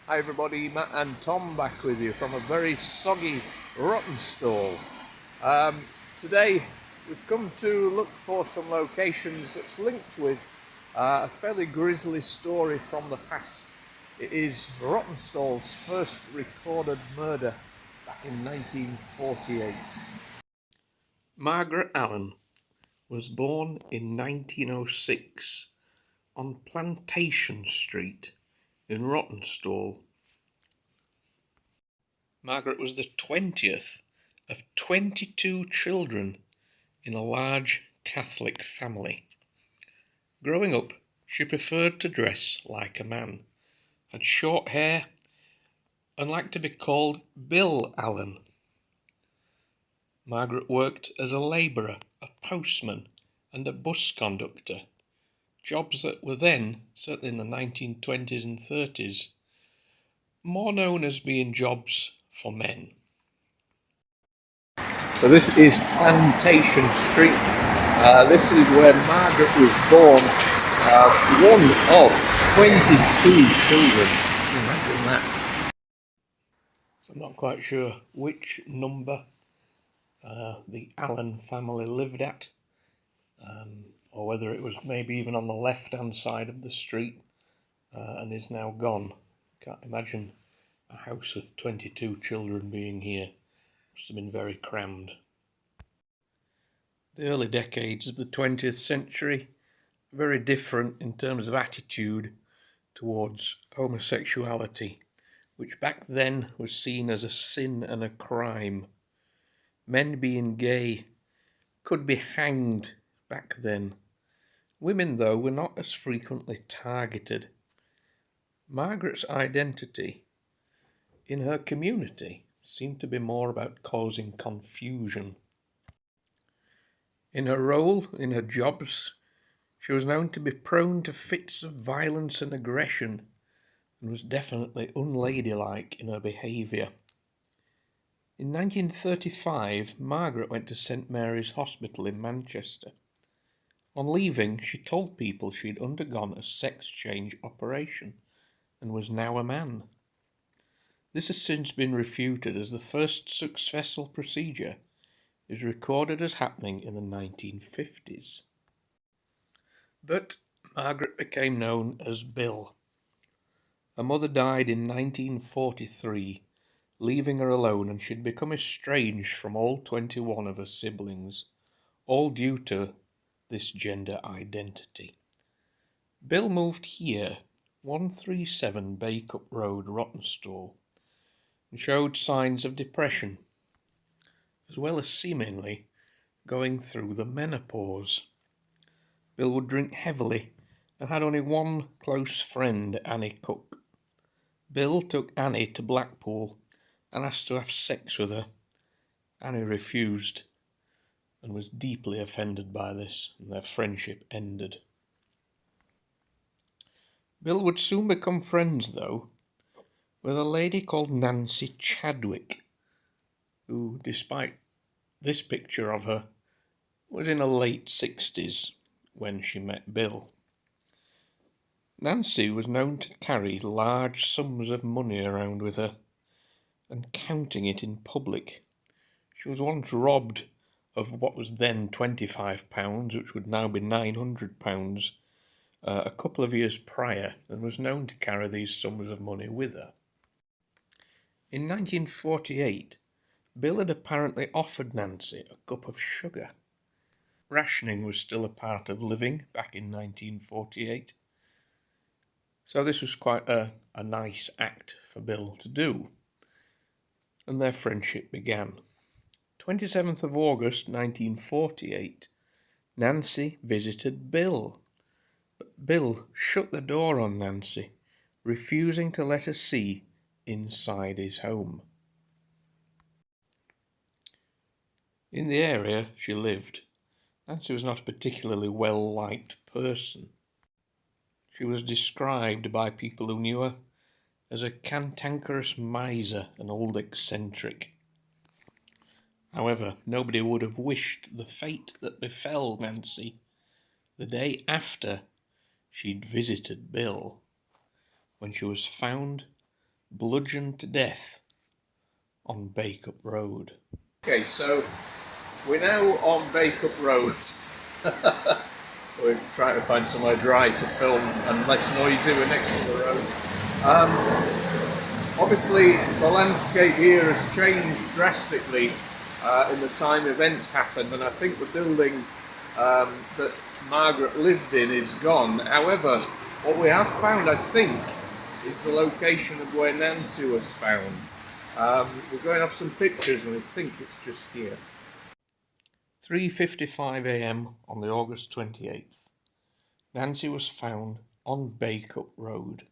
Hi everybody, Matt and Tom back with you from a very soggy Rawtenstall. Today we've come to look for some locations that's linked with a fairly grisly story from the past. It is Rawtenstall's first recorded murder back in 1948. Margaret Allen was born in 1906 on Plantation Street in Rawtenstall. Margaret was the 20th of 22 children in a large Catholic family. Growing up, she preferred to dress like a man, had short hair, and liked to be called Bill Allen. Margaret worked as a labourer, a postman, and a bus conductor, jobs that were then, certainly in the 1920s and 30s, more known as being jobs for men. So this is Plantation Street. This is where Margaret was born, one of 22 children. Imagine that. I'm not quite sure which number the Allen family lived at, or whether it was maybe even on the left-hand side of the street and is now gone. Can't imagine a house with 22 children being here. Must have been very crammed. The early decades of the 20th century are very different in terms of attitude towards homosexuality, which back then was seen as a sin and a crime. Men being gay could be hanged back then. Women, though, were not as frequently targeted. Margaret's identity in her community seemed to be more about causing confusion. In her role, in her jobs, she was known to be prone to fits of violence and aggression, and was definitely unladylike in her behaviour. In 1935, Margaret went to St Mary's Hospital in Manchester. On leaving, she told people she had undergone a sex change operation and was now a man. This has since been refuted, as the first successful procedure is recorded as happening in the 1950s. But Margaret became known as Bill. Her mother died in 1943, leaving her alone, and she'd become estranged from all 21 of her siblings, all due to this gender identity. Bill moved here, 137 Bacup Road, Rawtenstall, and showed signs of depression, as well as seemingly going through the menopause. Bill would drink heavily and had only one close friend, Annie Cook. Bill took Annie to Blackpool and asked to have sex with her. Annie refused and was deeply offended by this, and their friendship ended. Bill would soon become friends, though, with a lady called Nancy Chadwick, who, despite this picture of her, was in her late 60s when she met Bill. Nancy was known to carry large sums of money around with her and counting it in public. She was once robbed of what was then £25, which would now be £900, a couple of years prior, and was known to carry these sums of money with her. In 1948, Bill had apparently offered Nancy a cup of sugar. Rationing was still a part of living back in 1948, so this was quite a nice act for Bill to do, and their friendship began. 27th of August 1948, Nancy visited Bill, but Bill shut the door on Nancy, refusing to let her see inside his home. In the area she lived, Nancy was not a particularly well-liked person. She was described by people who knew her as a cantankerous miser, an old eccentric. However, nobody would have wished the fate that befell Nancy the day after she'd visited Bill, when she was found bludgeoned to death on Bacup Road. Okay, so we're now on Bacup Road. We're trying to find somewhere dry to film and less noisy. We're next to the road. Obviously, the landscape here has changed drastically in the time events happened, and I think the building that Margaret lived in is gone. However, what we have found, I think, is the location of where Nancy was found. We're going off some pictures and we think it's just here. 3:55 a.m. on the August 28th. Nancy was found on Bacup Road.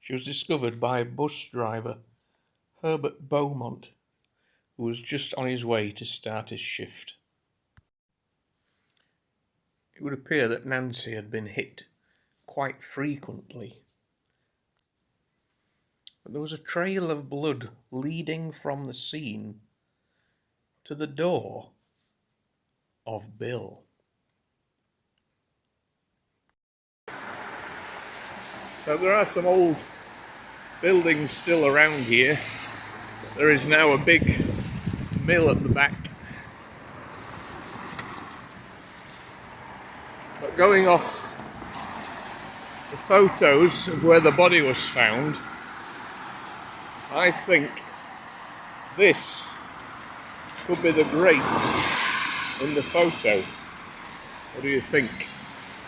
She was discovered by bus driver Herbert Beaumont, who was just on his way to start his shift. It would appear that Nancy had been hit quite frequently, but there was a trail of blood leading from the scene to the door of Bill. So there are some old buildings still around here. There is now a big mill at the back. But going off the photos of where the body was found, I think this could be the grate in the photo. What do you think?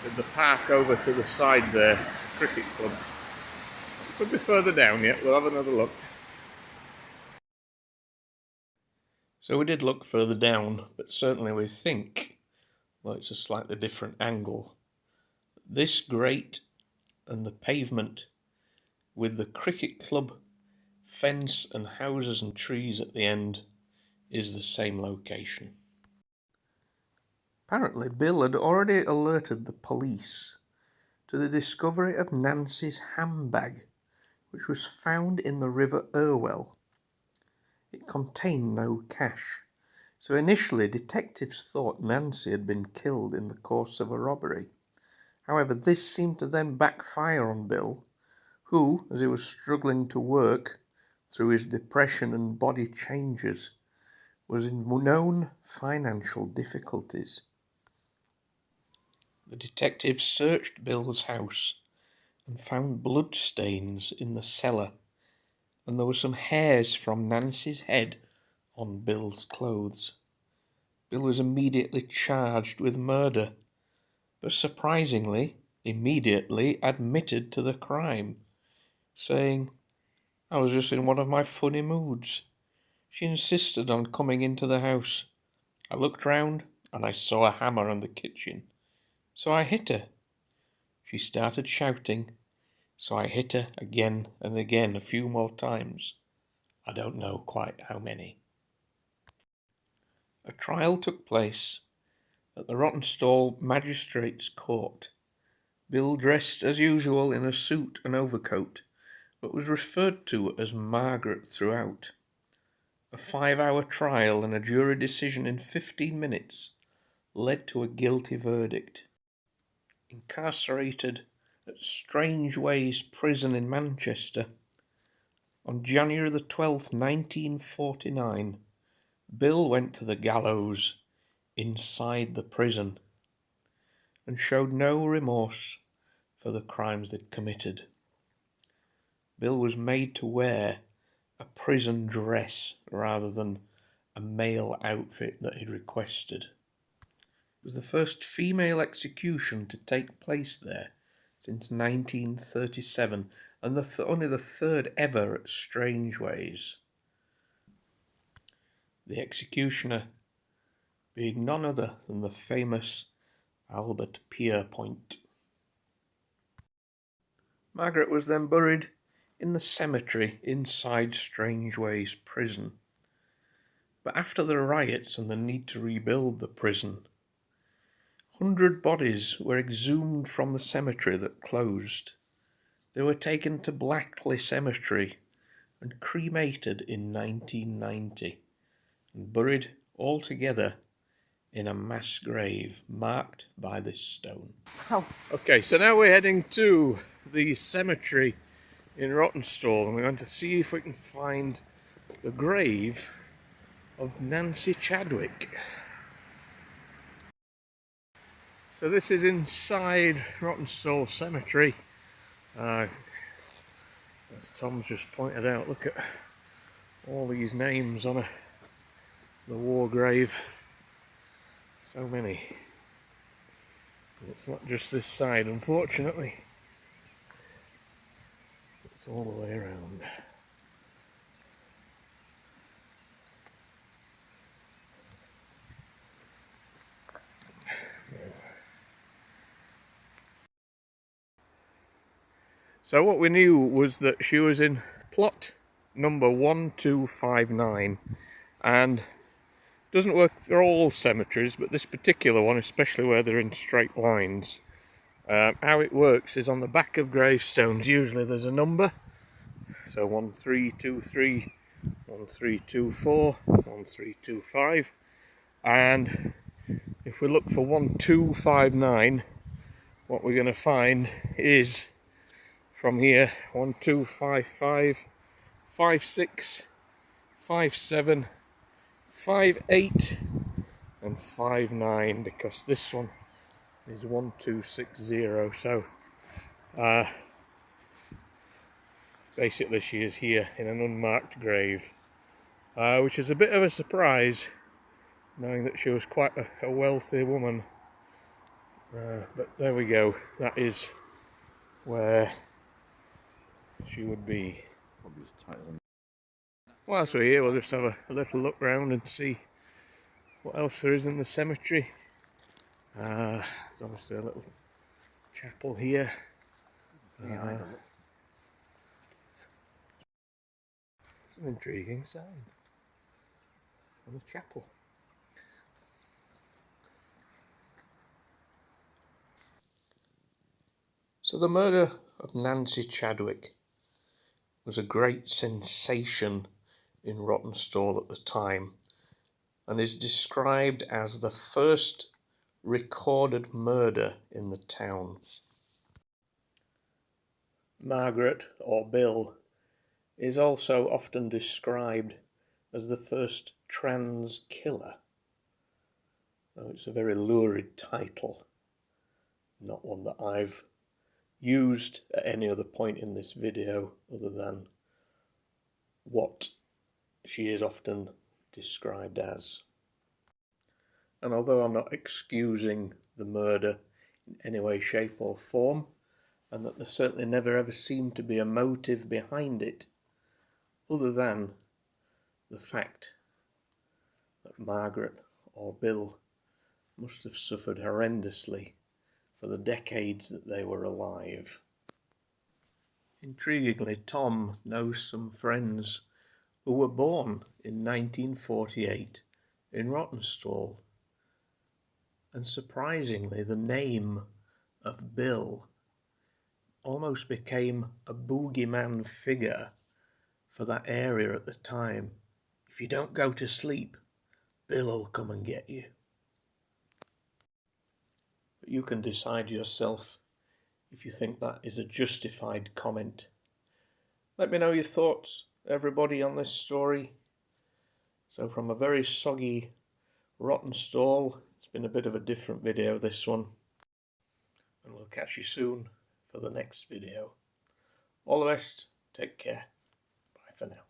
With the park over to the side there, the cricket club. It could be further down yet, we'll have another look. So we did look further down, but certainly we think, well, it's a slightly different angle. This grate and the pavement with the cricket club, fence and houses and trees at the end is the same location. Apparently Bill had already alerted the police to the discovery of Nancy's handbag, which was found in the River Irwell. It contained no cash, so initially detectives thought Nancy had been killed in the course of a robbery. However, this seemed to then backfire on Bill, who, as he was struggling to work through his depression and body changes, was in known financial difficulties. The detectives searched Bill's house and found bloodstains in the cellar, and there were some hairs from Nancy's head on Bill's clothes. Bill was immediately charged with murder, but surprisingly, immediately admitted to the crime, saying, "I was just in one of my funny moods. She insisted on coming into the house. I looked round and I saw a hammer in the kitchen. So I hit her. She started shouting, so I hit her again and again, a few more times. I don't know quite how many." A trial took place at the Rawtenstall Magistrates' Court. Bill dressed as usual in a suit and overcoat, but was referred to as Margaret throughout. A 5-hour trial and a jury decision in 15 minutes led to a guilty verdict. Incarcerated at Strangeways Prison in Manchester, on January the 12th, 1949, Bill went to the gallows inside the prison and showed no remorse for the crimes they'd committed. Bill was made to wear a prison dress rather than a male outfit that he'd requested. It was the first female execution to take place there since 1937, and only the third ever at Strangeways. The executioner being none other than the famous Albert Pierrepoint. Margaret was then buried in the cemetery inside Strangeways prison. But after the riots and the need to rebuild the prison, 100 bodies were exhumed from the cemetery that closed. They were taken to Blackley Cemetery and cremated in 1990 and buried all together in a mass grave marked by this stone. Okay, so now we're heading to the cemetery in Rawtenstall, and we're going to see if we can find the grave of Nancy Chadwick. So this is inside Rawtenstall Cemetery. As Tom's just pointed out, look at all these names on the war grave. So many. And it's not just this side, unfortunately. It's all the way around. So what we knew was that she was in plot number 1259, and doesn't work for all cemeteries, but this particular one, especially where they're in straight lines. How it works is on the back of gravestones, usually there's a number. So 1323, 1324, 1325, and if we look for 1259, what we're going to find is from here 1255, 56, 57, 58 and 59, because this one is 1260. So basically she is here in an unmarked grave, which is a bit of a surprise, knowing that she was quite a wealthy woman. But there we go, that is where she would be. Whilst we're here, we'll just have a little look round and see what else there is in the cemetery. There's obviously a little chapel here. An intriguing sign on a chapel. So the murder of Nancy Chadwick was a great sensation in Rawtenstall at the time, and is described as the first recorded murder in the town. Margaret, or Bill, is also often described as the first trans killer, though it's a very lurid title, not one that I've used at any other point in this video other than what she is often described as. And although I'm not excusing the murder in any way, shape or form, and that there certainly never ever seemed to be a motive behind it, other than the fact that Margaret, or Bill, must have suffered horrendously for the decades that they were alive. Intriguingly, Tom knows some friends who were born in 1948 in Rawtenstall, and surprisingly the name of Bill almost became a boogeyman figure for that area at the time. If you don't go to sleep, Bill will come and get you. But you can decide yourself if you think that is a justified comment. Let me know your thoughts, everybody, on this story. So from a very soggy Rawtenstall, it's been a bit of a different video, this one. And we'll catch you soon for the next video. All the best, take care, bye for now.